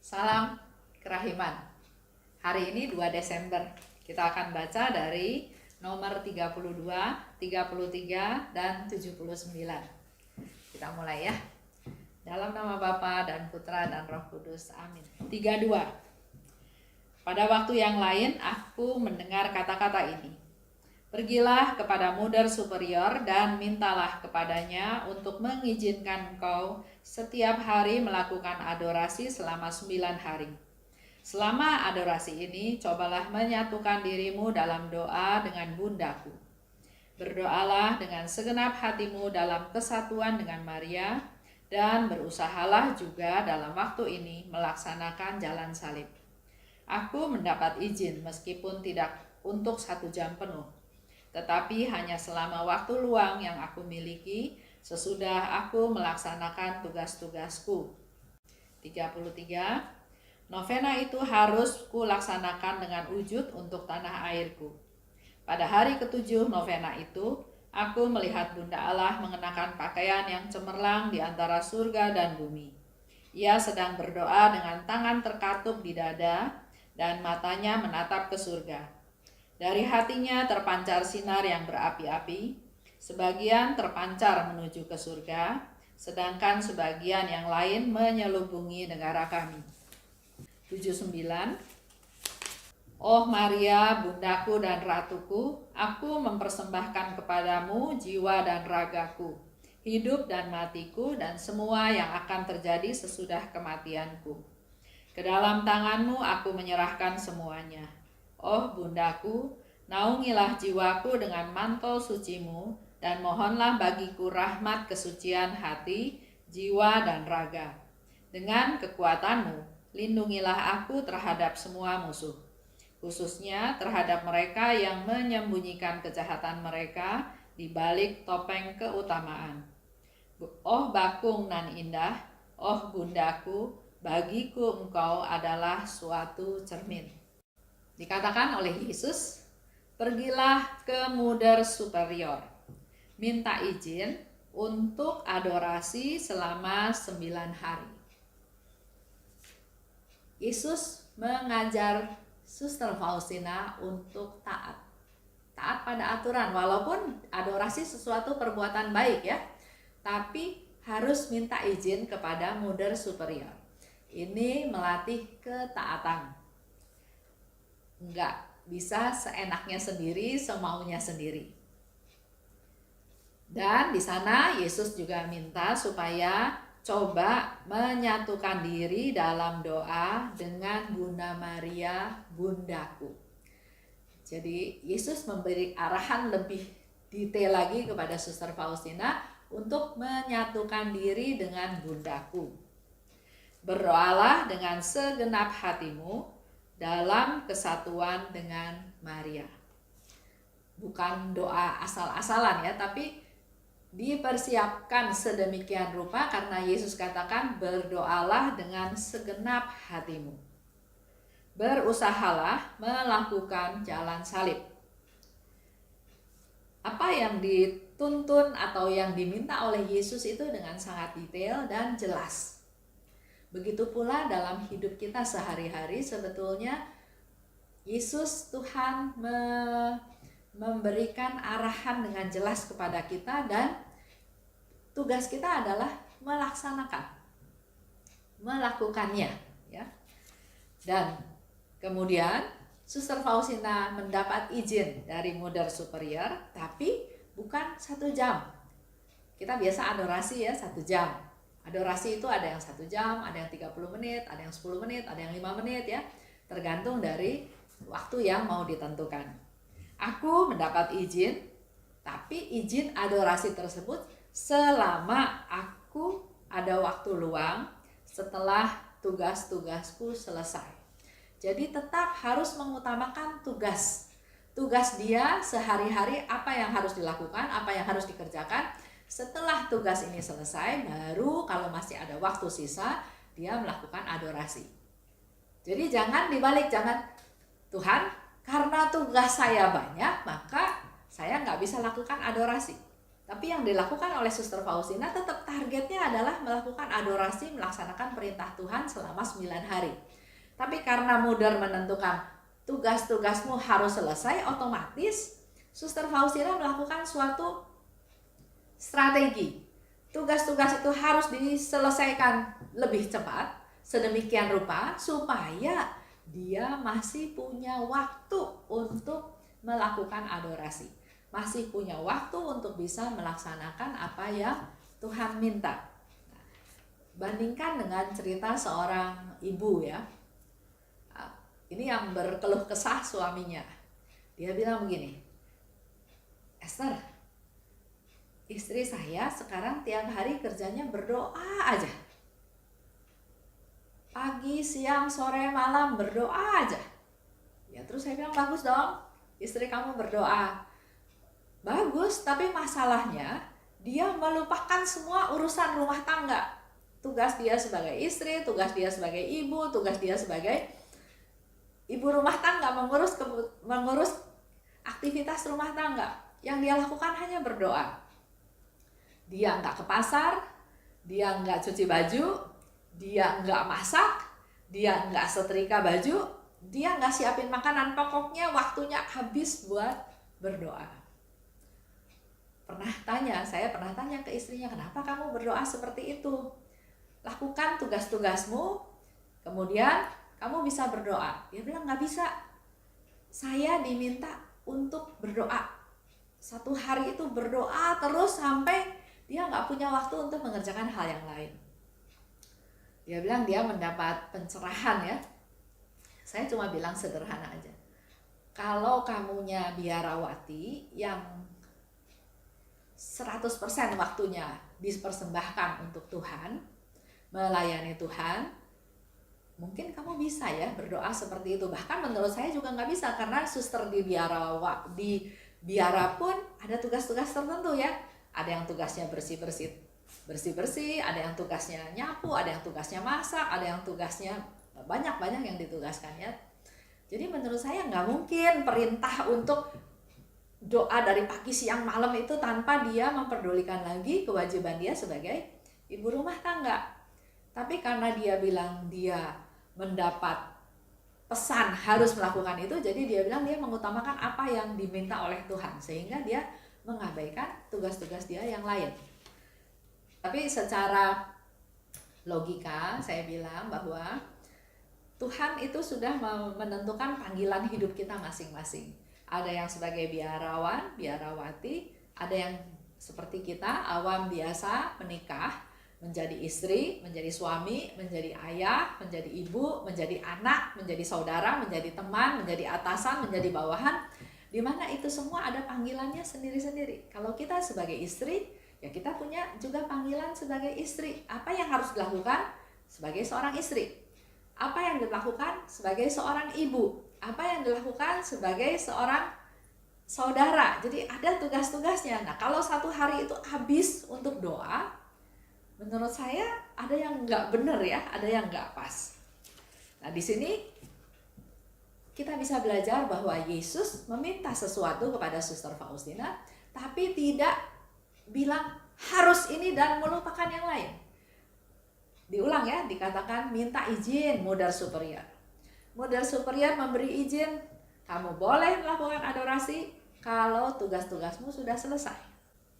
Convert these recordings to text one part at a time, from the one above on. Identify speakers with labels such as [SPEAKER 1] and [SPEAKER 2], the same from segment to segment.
[SPEAKER 1] Salam kerahiman. Hari ini 2 Desember. Kita akan baca dari nomor 32, 33, dan 79. Kita mulai ya. Dalam nama Bapa dan Putra dan Roh Kudus. Amin. 32. Pada waktu yang lain aku mendengar kata-kata ini. Pergilah kepada muda superior dan mintalah kepadanya untuk mengizinkan engkau setiap hari melakukan adorasi selama 9 hari. Selama adorasi ini, cobalah menyatukan dirimu dalam doa dengan bundaku. Berdoalah dengan segenap hatimu dalam kesatuan dengan Maria, dan berusahalah juga dalam waktu ini melaksanakan jalan salib. Aku mendapat izin meskipun tidak untuk 1 jam penuh, tetapi hanya selama waktu luang yang aku miliki sesudah aku melaksanakan tugas-tugasku. 33. Novena itu harus kulaksanakan dengan wujud untuk tanah airku. Pada hari ke-7 novena itu, aku melihat Bunda Allah mengenakan pakaian yang cemerlang di antara surga dan bumi. Ia sedang berdoa dengan tangan terkatup di dada dan matanya menatap ke surga. Dari hatinya terpancar sinar yang berapi-api, sebagian terpancar menuju ke surga, sedangkan sebagian yang lain menyelubungi negara kami. 79. Oh Maria, bundaku dan ratuku, aku mempersembahkan kepadamu jiwa dan ragaku, hidup dan matiku, dan semua yang akan terjadi sesudah kematianku. Ke dalam tanganmu aku menyerahkan semuanya. Oh bundaku, naungilah jiwaku dengan mantel sucimu, dan mohonlah bagiku rahmat kesucian hati, jiwa, dan raga. Dengan kekuatanmu, lindungilah aku terhadap semua musuh, khususnya terhadap mereka yang menyembunyikan kejahatan mereka di balik topeng keutamaan. Oh bakung nan indah, oh bundaku, bagiku engkau adalah suatu cermin. Dikatakan oleh Yesus, pergilah ke muda superior, minta izin untuk adorasi selama 9 hari. Yesus mengajar Suster Faustina untuk taat pada aturan, walaupun adorasi sesuatu perbuatan baik ya, tapi harus minta izin kepada muda superior. Ini melatih ketaatan. Enggak bisa seenaknya sendiri, semaunya sendiri. Dan di sana Yesus juga minta supaya coba menyatukan diri dalam doa dengan Bunda Maria, bundaku. Jadi Yesus memberi arahan lebih detail lagi kepada Suster Faustina untuk menyatukan diri dengan bundaku. Berdoalah dengan segenap hatimu dalam kesatuan dengan Maria. Bukan doa asal-asalan ya, tapi dipersiapkan sedemikian rupa karena Yesus katakan berdoalah dengan segenap hatimu. Berusahalah melakukan jalan salib. Apa yang dituntun atau yang diminta oleh Yesus itu dengan sangat detail dan jelas. Begitu pula dalam hidup kita sehari-hari, sebetulnya Yesus Tuhan memberikan arahan dengan jelas kepada kita, dan tugas kita adalah melakukannya ya. Dan kemudian Suster Faustina mendapat izin dari muda superior, tapi bukan 1 jam. Kita biasa adorasi ya 1 jam. Adorasi itu ada yang 1 jam, ada yang 30 menit, ada yang 10 menit, ada yang 5 menit ya. Tergantung dari waktu yang mau ditentukan. Aku mendapat izin, tapi izin adorasi tersebut selama aku ada waktu luang setelah tugas-tugasku selesai. Jadi tetap harus mengutamakan tugas dia sehari-hari, apa yang harus dilakukan, apa yang harus dikerjakan. Setelah tugas ini selesai, baru kalau masih ada waktu sisa, dia melakukan adorasi. Jadi jangan dibalik, jangan Tuhan, karena tugas saya banyak, maka saya nggak bisa lakukan adorasi. Tapi yang dilakukan oleh Suster Faustina tetap targetnya adalah melakukan adorasi, melaksanakan perintah Tuhan selama 9 hari. Tapi karena Mudar menentukan tugas-tugasmu harus selesai, otomatis Suster Faustina melakukan suatu strategi. Tugas-tugas itu harus diselesaikan lebih cepat, sedemikian rupa supaya dia masih punya waktu untuk melakukan adorasi. Masih punya waktu untuk bisa melaksanakan apa yang Tuhan minta. Nah, bandingkan dengan cerita seorang ibu ya. Ini yang berkeluh kesah suaminya. Dia bilang begini, Esther, istri saya sekarang tiap hari kerjanya berdoa aja. Pagi, siang, sore, malam berdoa aja. Ya terus saya bilang, bagus dong, istri kamu berdoa. Bagus, tapi masalahnya dia melupakan semua urusan rumah tangga. Tugas dia sebagai istri, tugas dia sebagai ibu, tugas dia sebagai ibu rumah tangga, mengurus aktivitas rumah tangga. Yang dia lakukan hanya berdoa. Dia nggak ke pasar, dia nggak cuci baju, dia nggak masak, dia nggak setrika baju, dia nggak siapin makanan, pokoknya waktunya habis buat berdoa. Saya pernah tanya ke istrinya, kenapa kamu berdoa seperti itu? Lakukan tugas-tugasmu, kemudian kamu bisa berdoa. Dia bilang, nggak bisa. Saya diminta untuk berdoa. Satu hari itu berdoa terus sampai dia nggak punya waktu untuk mengerjakan hal yang lain. Dia bilang dia mendapat pencerahan ya. Saya cuma bilang sederhana aja. Kalau kamunya biarawati yang 100% waktunya dipersembahkan untuk Tuhan, melayani Tuhan, mungkin kamu bisa ya berdoa seperti itu. Bahkan menurut saya juga nggak bisa, karena suster di biara pun ada tugas-tugas tertentu ya. Ada yang tugasnya bersih-bersih, ada yang tugasnya nyapu, ada yang tugasnya masak, ada yang tugasnya banyak yang ditugaskan ya. Jadi menurut saya nggak mungkin perintah untuk doa dari pagi, siang, malam itu tanpa dia memperdulikan lagi kewajiban dia sebagai ibu rumah tangga. Tapi karena dia bilang dia mendapat pesan harus melakukan itu, jadi dia bilang dia mengutamakan apa yang diminta oleh Tuhan, sehingga dia mengabaikan tugas-tugas dia yang lain. Tapi secara logika saya bilang bahwa Tuhan itu sudah menentukan panggilan hidup kita masing-masing. Ada yang sebagai biarawan, biarawati, ada yang seperti kita, awam biasa, menikah, menjadi istri, menjadi suami, menjadi ayah, menjadi ibu, menjadi anak, menjadi saudara, menjadi teman, menjadi atasan, menjadi bawahan, di mana itu semua ada panggilannya sendiri-sendiri. Kalau kita sebagai istri, ya kita punya juga panggilan sebagai istri. Apa yang harus dilakukan sebagai seorang istri? Apa yang dilakukan sebagai seorang ibu? Apa yang dilakukan sebagai seorang saudara? Jadi ada tugas-tugasnya. Nah, kalau satu hari itu habis untuk doa, menurut saya ada yang nggak benar ya, ada yang nggak pas. Nah, di sini kita bisa belajar bahwa Yesus meminta sesuatu kepada Suster Faustina, tapi tidak bilang harus ini dan melupakan yang lain. Diulang ya, dikatakan minta izin Mudar Superior. Mudar Superior memberi izin, kamu boleh melakukan adorasi kalau tugas-tugasmu sudah selesai.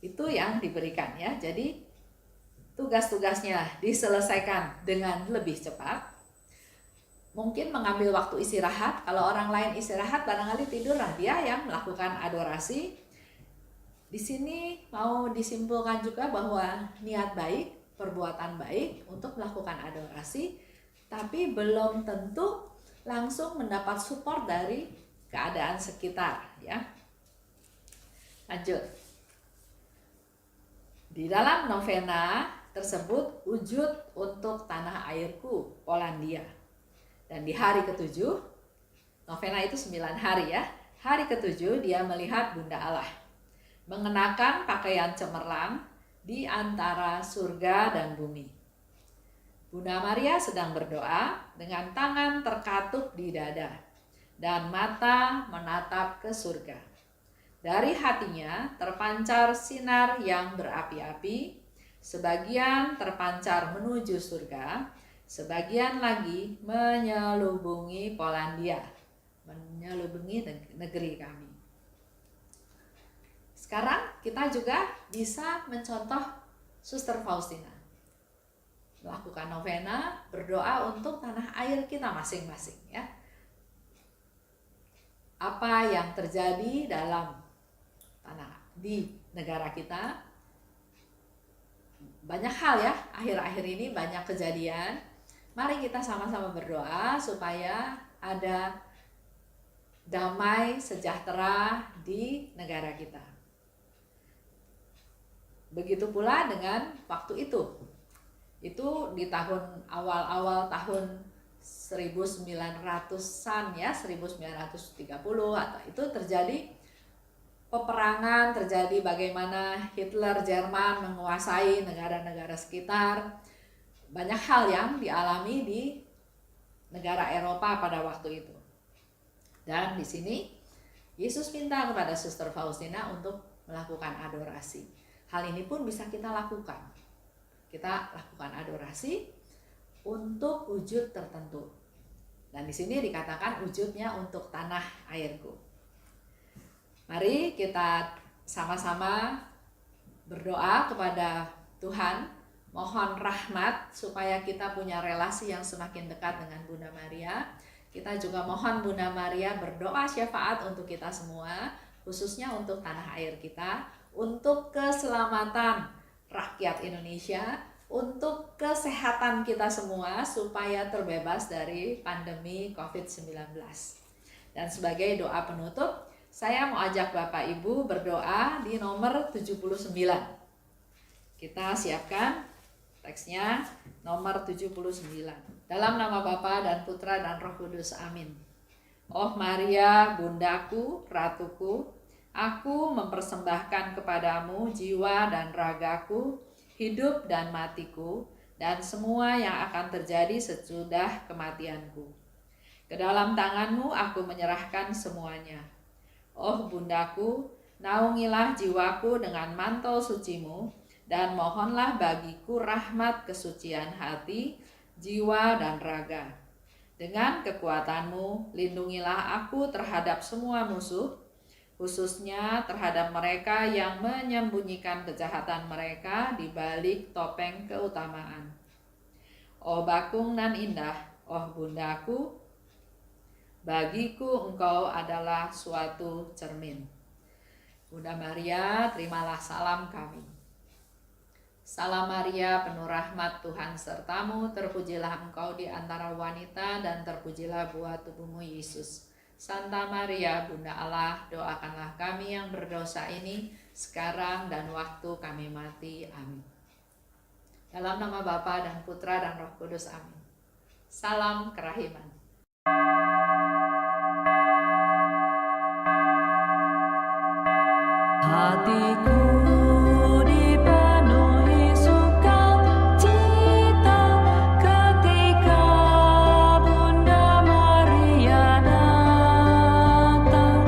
[SPEAKER 1] Itu yang diberikan ya. Jadi tugas-tugasnya diselesaikan dengan lebih cepat. Mungkin mengambil waktu istirahat. Kalau orang lain istirahat, barangkali tidurlah dia yang melakukan adorasi. Di sini mau disimpulkan juga bahwa niat baik, perbuatan baik untuk melakukan adorasi, tapi belum tentu langsung mendapat support dari keadaan sekitar ya. Lanjut. Di dalam novena tersebut, wujud untuk tanah airku, Polandia. Dan di hari ke-7, novena itu 9 hari ya. Hari ke-7 dia melihat Bunda Allah mengenakan pakaian cemerlang di antara surga dan bumi. Bunda Maria sedang berdoa dengan tangan terkatup di dada dan mata menatap ke surga. Dari hatinya terpancar sinar yang berapi-api, sebagian terpancar menuju surga, sebagian lagi menyelubungi Polandia, menyelubungi negeri kami. Sekarang kita juga bisa mencontoh Suster Faustina, melakukan novena, berdoa untuk tanah air kita masing-masing ya. Apa yang terjadi dalam di negara kita, banyak hal ya, akhir-akhir ini banyak kejadian. Mari kita sama-sama berdoa supaya ada damai sejahtera di negara kita. Begitu pula dengan waktu itu di tahun awal tahun 1900-an ya, 1930 atau itu terjadi peperangan, terjadi bagaimana Hitler Jerman menguasai negara-negara sekitar. Banyak hal yang dialami di negara Eropa pada waktu itu. Dan di sini Yesus minta kepada Suster Faustina untuk melakukan adorasi. Hal ini pun bisa kita lakukan. Kita lakukan adorasi untuk wujud tertentu. Dan di sini dikatakan wujudnya untuk tanah airku. Mari kita sama-sama berdoa kepada Tuhan, mohon rahmat supaya kita punya relasi yang semakin dekat dengan Bunda Maria. Kita juga mohon Bunda Maria berdoa syafaat untuk kita semua, khususnya untuk tanah air kita, untuk keselamatan rakyat Indonesia, untuk kesehatan kita semua supaya terbebas dari pandemi COVID-19. Dan sebagai doa penutup, saya mau ajak Bapak Ibu berdoa di nomor 79. Kita siapkan teksnya nomor 79. Dalam nama Bapa dan Putra dan Roh Kudus, amin. Oh Maria, Bundaku, Ratuku, aku mempersembahkan kepadamu jiwa dan ragaku, hidup dan matiku, dan semua yang akan terjadi sesudah kematianku. Ke dalam tanganmu aku menyerahkan semuanya. Oh Bundaku, naungilah jiwaku dengan mantel sucimu, dan mohonlah bagiku rahmat kesucian hati, jiwa dan raga. Dengan kekuatanmu, lindungilah aku terhadap semua musuh, khususnya terhadap mereka yang menyembunyikan kejahatan mereka di balik topeng keutamaan. Oh bakung nan indah, oh Bundaku, bagiku engkau adalah suatu cermin. Bunda Maria, terimalah salam kami. Salam Maria, penuh rahmat, Tuhan sertamu, terpujilah engkau di antara wanita dan terpujilah buah tubuhmu Yesus. Santa Maria, Bunda Allah, doakanlah kami yang berdosa ini sekarang dan waktu kami mati. Amin. Dalam nama Bapa dan Putra dan Roh Kudus, amin. Salam kerahiman.
[SPEAKER 2] Hatiku dipenuhi sukacita ketika Bunda Maria datang.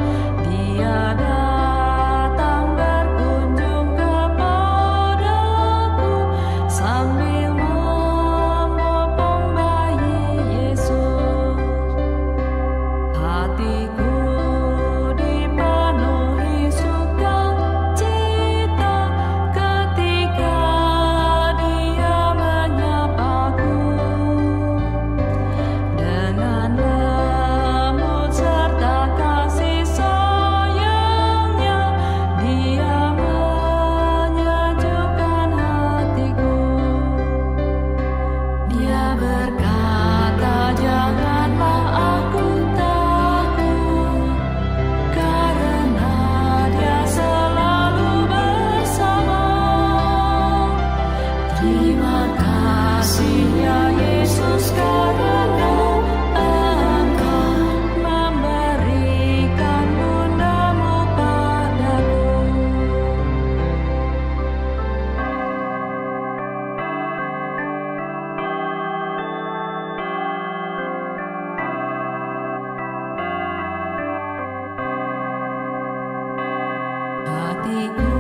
[SPEAKER 2] Dia datang berkunjung kepadaku sambil membopong bayi Yesus. Hatiku dipenuhi sukacita hatiku